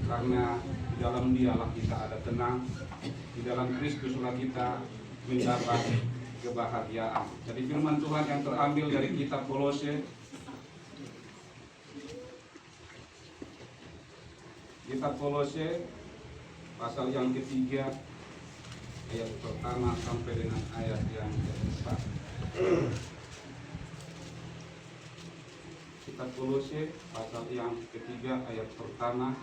karena di dalam Dialah kita ada tenang, di dalam Kristuslah kita mendapat kebahagiaan. Jadi firman Tuhan yang terambil dari kitab Kolose, pasal yang ketiga, ayat pertama sampai dengan ayat yang keempat. Kitab Kolose pasal yang ketiga, ayat pertama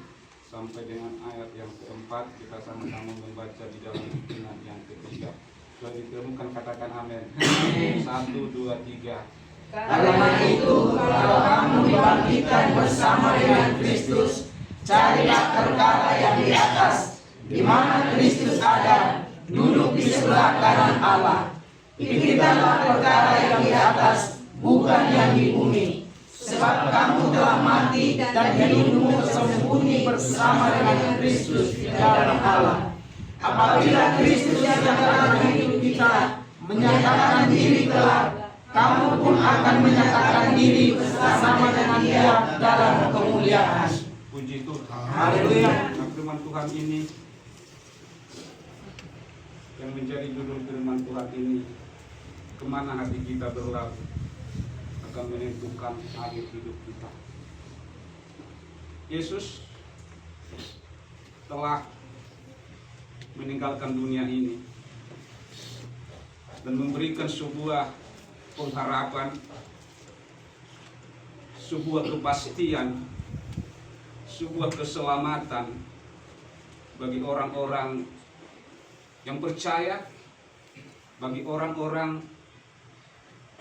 sampai dengan ayat yang keempat. Kita sama-sama membaca di dalam bikinan yang ketiga. Sudah ditemukan, katakan amin. 1, 2, 3. Karena itu, kalau kamu dibangkitkan bersama dengan Kristus, carilah perkara yang di atas, di mana Kristus ada, duduk di sebelah kanan Allah. Pikirkanlah perkara yang di atas, bukan yang di bumi. Sebab kamu telah mati dan hidupmu tersembunyi bersama dengan Kristus di dalam Allah. Apabila Kristus yang dalam hidup kita menyatakan diri kelak, kamu pun akan menyatakan diri bersama dengan Dia dalam kemuliaan. Puji Tuhan. Haleluya. Nah, firman Tuhan ini yang menjadi judul firman Tuhan ini, kemana hati kita berlalu, akan menentukan akhir hidup kita. Yesus telah meninggalkan dunia ini dan memberikan sebuah pengharapan, sebuah kepastian, sebuah keselamatan bagi orang-orang yang percaya, bagi orang-orang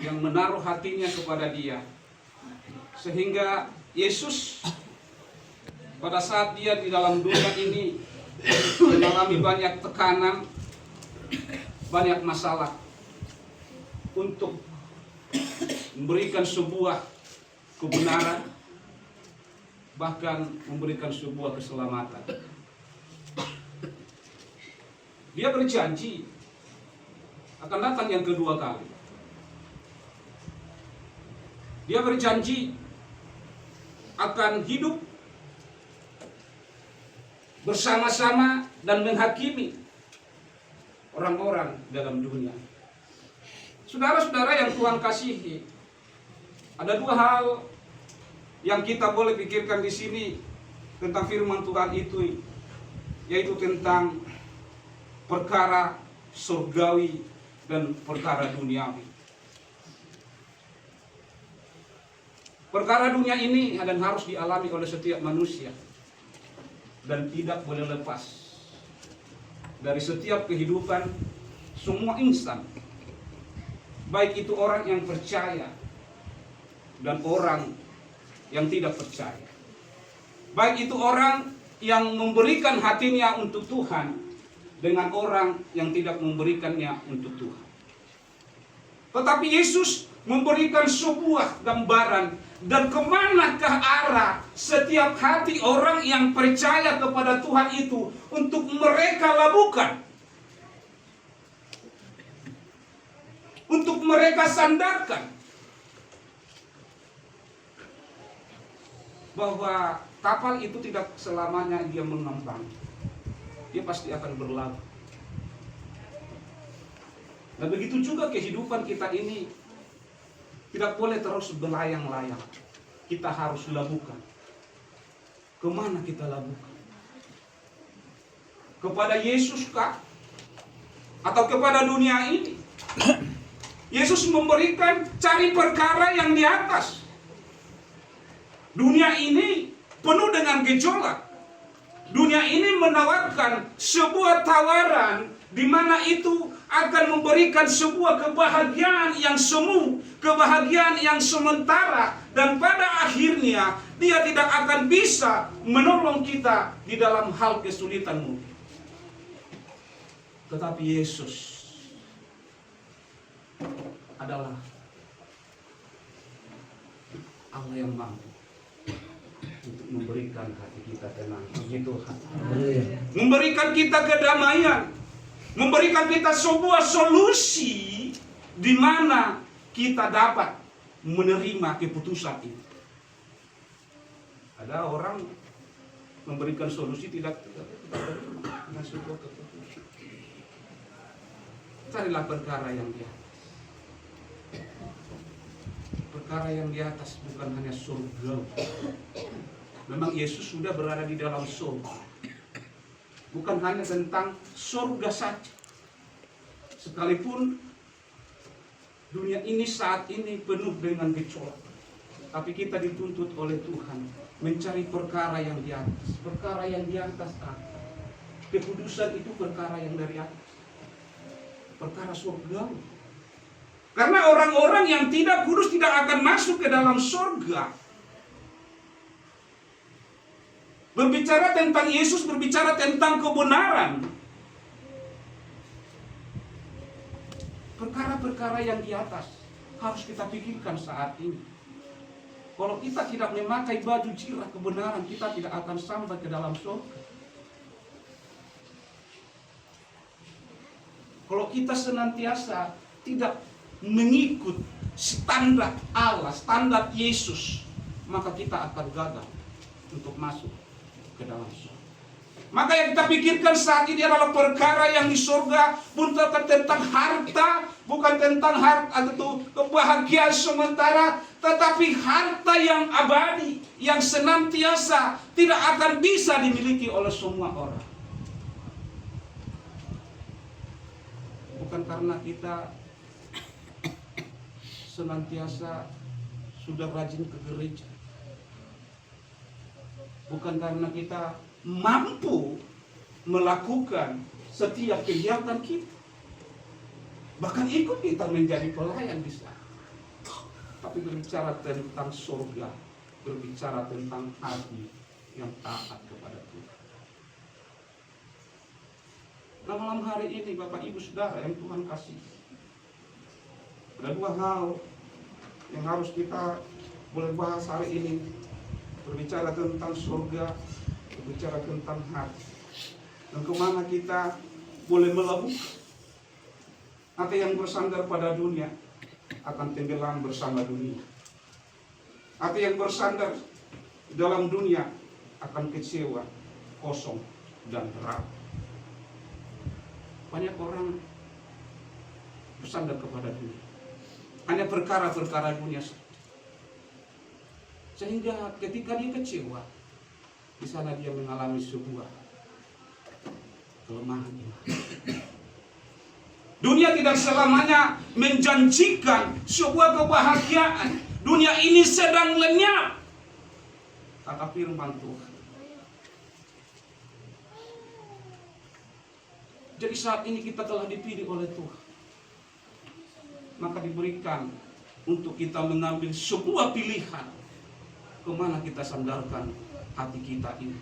yang menaruh hatinya kepada Dia. Sehingga Yesus pada saat Dia di dalam dunia ini mengalami banyak tekanan, banyak masalah, untuk memberikan sebuah kebenaran, bahkan memberikan sebuah keselamatan. Dia berjanji akan datang yang kedua kali. Dia berjanji akan hidup bersama-sama dan menghakimi orang-orang dalam dunia. Saudara-saudara yang Tuhan kasihi, ada dua hal yang kita boleh pikirkan di sini tentang firman Tuhan itu, yaitu tentang perkara surgawi dan perkara duniawi. Perkara dunia ini dan harus dialami oleh setiap manusia dan tidak boleh lepas dari setiap kehidupan semua insan, baik itu orang yang percaya dan orang yang tidak percaya, baik itu orang yang memberikan hatinya untuk Tuhan dengan orang yang tidak memberikannya untuk Tuhan. Tetapi Yesus memberikan sebuah gambaran dan kemanakah arah setiap hati orang yang percaya kepada Tuhan itu untuk mereka labuhkan, untuk mereka sandarkan, bahwa kapal itu tidak selamanya dia mengambang, dia pasti akan berlabuh. Dan begitu juga kehidupan kita ini tidak boleh terus belayang-layang. Kita harus labuhkan. Kemana kita labuhkan? Kepada Yesus kah? Atau kepada dunia ini? Yesus memberikan cari perkara yang di atas. Dunia ini penuh dengan gejolak. Dunia ini menawarkan sebuah tawaran di mana itu akan memberikan sebuah kebahagiaan yang semu, kebahagiaan yang sementara, dan pada akhirnya dia tidak akan bisa menolong kita di dalam hal kesulitanmu. Tetapi Yesus adalah Allah yang mampu untuk memberikan hati kita tenang. Puji Tuhan. Memberikan kita kedamaian, memberikan kita sebuah solusi di mana kita dapat menerima keputusan itu. Ada orang memberikan solusi tidak masuk ke petunjuk. Carilah perkara yang di atas. Perkara yang di atas bukan hanya surga. Memang Yesus sudah berada di dalam surga. Bukan hanya tentang surga saja. Sekalipun dunia ini saat ini penuh dengan gejolak, tapi kita dituntut oleh Tuhan mencari perkara yang di atas. Perkara yang di atas apa? Kekudusan itu perkara yang dari atas. Perkara surga. Karena orang-orang yang tidak kudus tidak akan masuk ke dalam surga. Berbicara tentang Yesus, berbicara tentang kebenaran. Perkara-perkara yang di atas harus kita pikirkan saat ini. Kalau kita tidak memakai baju zirah kebenaran, kita tidak akan sampai ke dalam surga. Kalau kita senantiasa tidak mengikut standar Allah, standar Yesus, maka kita akan gagal untuk masuk ke dalam surga. Maka yang kita pikirkan saat ini adalah perkara yang di surga, bukan tentang harta, bukan tentang harta atau kebahagiaan sementara, tetapi harta yang abadi, yang senantiasa tidak akan bisa dimiliki oleh semua orang. Bukan karena kita senantiasa sudah rajin ke gereja, bukan karena kita mampu melakukan setiap kegiatan kita, bahkan ikut kita menjadi pelayan di sana. Tapi berbicara tentang surga, berbicara tentang hati yang taat kepada Tuhan. Nah, malam hari ini Bapak Ibu Saudara yang Tuhan kasih, ada dua hal yang harus kita boleh bahas hari ini. Berbicara tentang surga, berbicara tentang hati, dan kemana kita boleh melabuhkan. Hati yang bersandar pada dunia akan tenggelam bersama dunia. Hati yang bersandar dalam dunia akan kecewa, kosong, dan berat. Banyak orang bersandar kepada dunia, hanya perkara-perkara dunia, sehingga ketika dia kecewa, di sana dia mengalami sebuah kelemahan iman. Dunia tidak selamanya menjanjikan sebuah kebahagiaan. Dunia ini sedang lenyap, kata firman Tuhan. Jadi saat ini kita telah dipilih oleh Tuhan, maka diberikan untuk kita mengambil sebuah pilihan kemana kita sandarkan hati kita ini.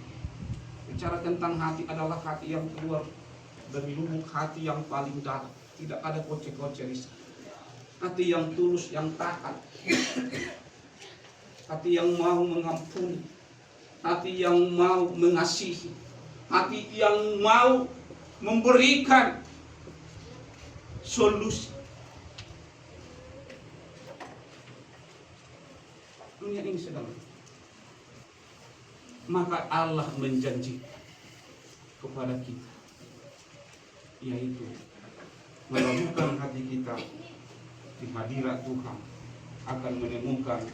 Bicara tentang hati adalah hati yang keluar dari lubuk hati yang paling dalam. Tidak ada kocek-kocek di sana. Hati yang tulus, yang taat. Hati yang mau mengampuni. Hati yang mau mengasihi. Hati yang mau memberikan solusi. Dunia ini sedang, maka Allah menjanji kepada kita, yaitu melabuhkan hati kita di hadirat Tuhan, akan menemukan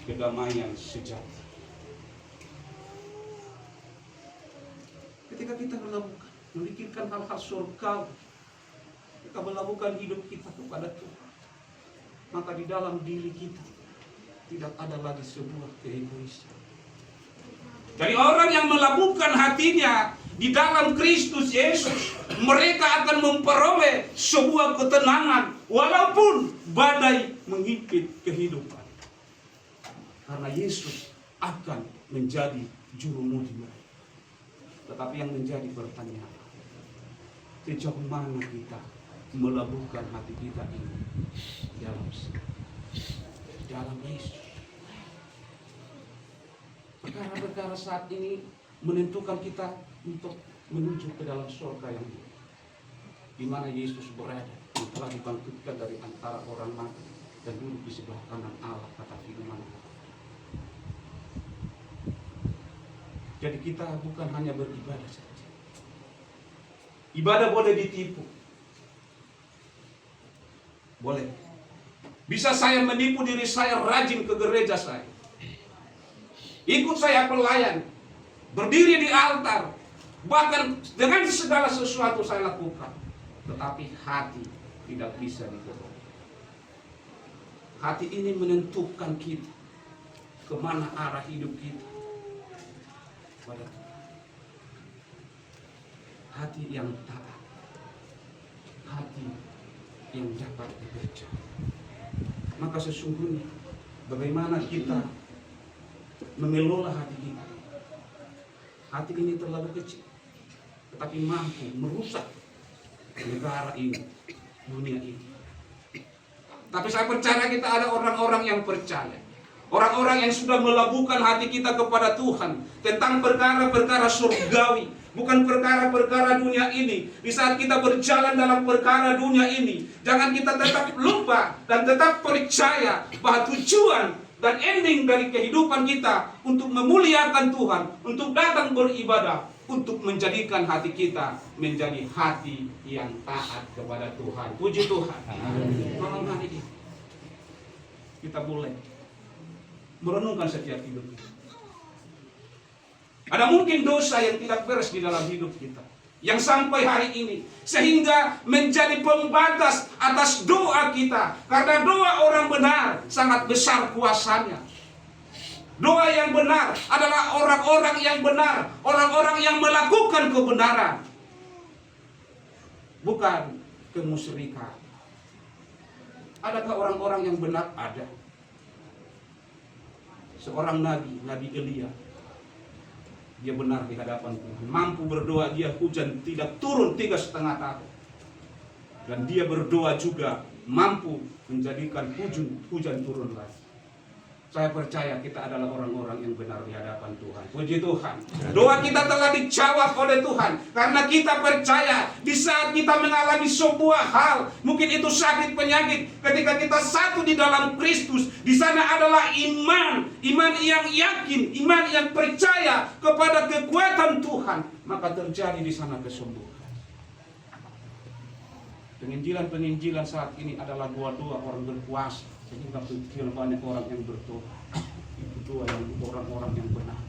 kedamaian sejati. Ketika kita melabuhkan, memikirkan hal-hal surga, kita melabuhkan hidup kita kepada Tuhan, maka di dalam diri kita tidak ada lagi sebuah keegoisan. Dari orang yang melabuhkan hatinya di dalam Kristus Yesus, mereka akan memperoleh sebuah ketenangan walaupun badai menghimpit kehidupan. Karena Yesus akan menjadi juru mudi mereka. Tetapi yang menjadi pertanyaan, sejauh mana kita melabuhkan hati kita ini dalam Yesus. Perkara-perkara saat ini menentukan kita untuk menuju ke dalam surga yang di mana Yesus berada, yang telah dibangkitkan dari antara orang mati dan duduk di sebelah kanan Allah, kata firman. Jadi kita bukan hanya beribadah saja. Ibadah boleh ditipu. Boleh. Bisa saya menipu diri saya rajin ke gereja saya. Ikut saya pelayan. Berdiri di altar. Bahkan dengan segala sesuatu saya lakukan. Tetapi hati tidak bisa dibohongi. Hati ini menentukan kita kemana arah hidup kita. Pada Tuhan. Hati yang taat. Hati yang dapat dipercaya. Maka sesungguhnya bagaimana kita mengelola hati kita. Hati ini terlalu kecil, tetapi mampu merusak negara ini, dunia ini. Tapi saya percaya kita ada orang-orang yang percaya. Orang-orang yang sudah melabuhkan hati kita kepada Tuhan tentang perkara-perkara surgawi, bukan perkara-perkara dunia ini. Di saat kita berjalan dalam perkara dunia ini, jangan kita tetap lupa dan tetap percaya bahwa tujuan dan ending dari kehidupan kita untuk memuliakan Tuhan, untuk datang beribadah, untuk menjadikan hati kita menjadi hati yang taat kepada Tuhan. Puji Tuhan. Malam hari ini kita boleh merenungkan setiap hidup kita. Ada mungkin dosa yang tidak beres di dalam hidup kita, yang sampai hari ini sehingga menjadi pembatas atas doa kita. Karena doa orang benar sangat besar kuasanya. Doa yang benar adalah orang-orang yang benar, orang-orang yang melakukan kebenaran, bukan kemusyrikan. Adakah orang-orang yang benar? Ada. Seorang nabi, Nabi Elia, dia benar di hadapan Tuhan, mampu berdoa, dia hujan tidak turun 3,5 tahun. Dan dia berdoa juga mampu menjadikan hujan turun lagi. Saya percaya kita adalah orang-orang yang benar di hadapan Tuhan. Puji Tuhan. Doa kita telah dijawab oleh Tuhan. Karena kita percaya di saat kita mengalami sebuah hal, mungkin itu sakit penyakit, ketika kita satu di dalam Kristus, di sana adalah iman. Iman yang yakin, iman yang percaya kepada kekuatan Tuhan. Maka terjadi di sana kesembuhan. Penginjilan-penginjilan saat ini adalah doa-doa orang berkuasa, sehingga begitu banyak orang yang berdoa. Itu doa yang orang-orang yang benar.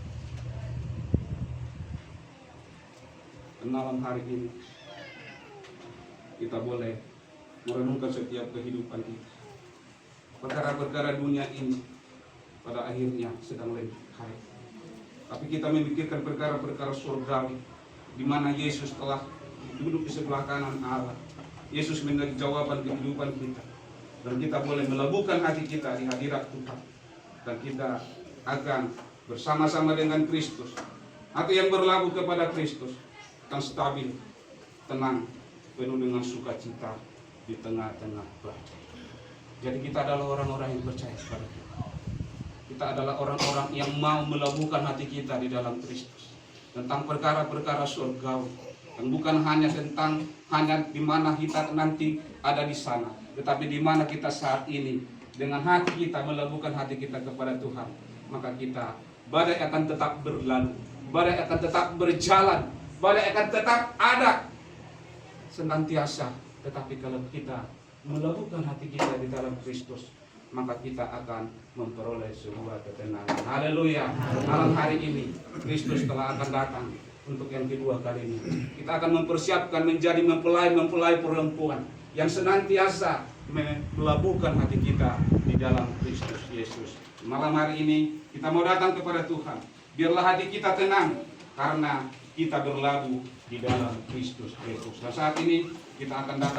Dan malam hari ini kita boleh merenungkan setiap kehidupan kita. Perkara-perkara dunia ini pada akhirnya sedang lengkap. Tapi kita memikirkan perkara-perkara surgawi, di mana Yesus telah duduk di sebelah kanan Allah. Yesus menjadi jawaban kehidupan kita. Dan kita boleh melabuhkan hati kita di hadirat Tuhan. Dan kita akan bersama-sama dengan Kristus. Hati yang berlabuh kepada Kristus akan stabil, tenang, penuh dengan sukacita di tengah-tengah badai. Jadi kita adalah orang-orang yang percaya kepada Tuhan. Kita adalah orang-orang yang mau melabuhkan hati kita di dalam Kristus. Tentang perkara-perkara surgawi. Yang bukan hanya tentang di mana kita nanti ada di sana, tetapi di mana kita saat ini dengan hati kita melabuhkan hati kita kepada Tuhan, maka kita badai akan tetap berlalu, badai akan tetap berjalan, badai akan tetap ada senantiasa. Tetapi kalau kita melabuhkan hati kita di dalam Kristus, maka kita akan memperoleh sebuah ketenangan. Haleluya. Malam hari ini Kristus telah akan datang untuk yang kedua kalinya. Kita akan mempersiapkan menjadi mempelai perempuan yang senantiasa melabuhkan hati kita di dalam Kristus Yesus. Malam hari ini kita mau datang kepada Tuhan. Biarlah hati kita tenang karena kita berlabuh di dalam Kristus Yesus. Dan saat ini kita akan datang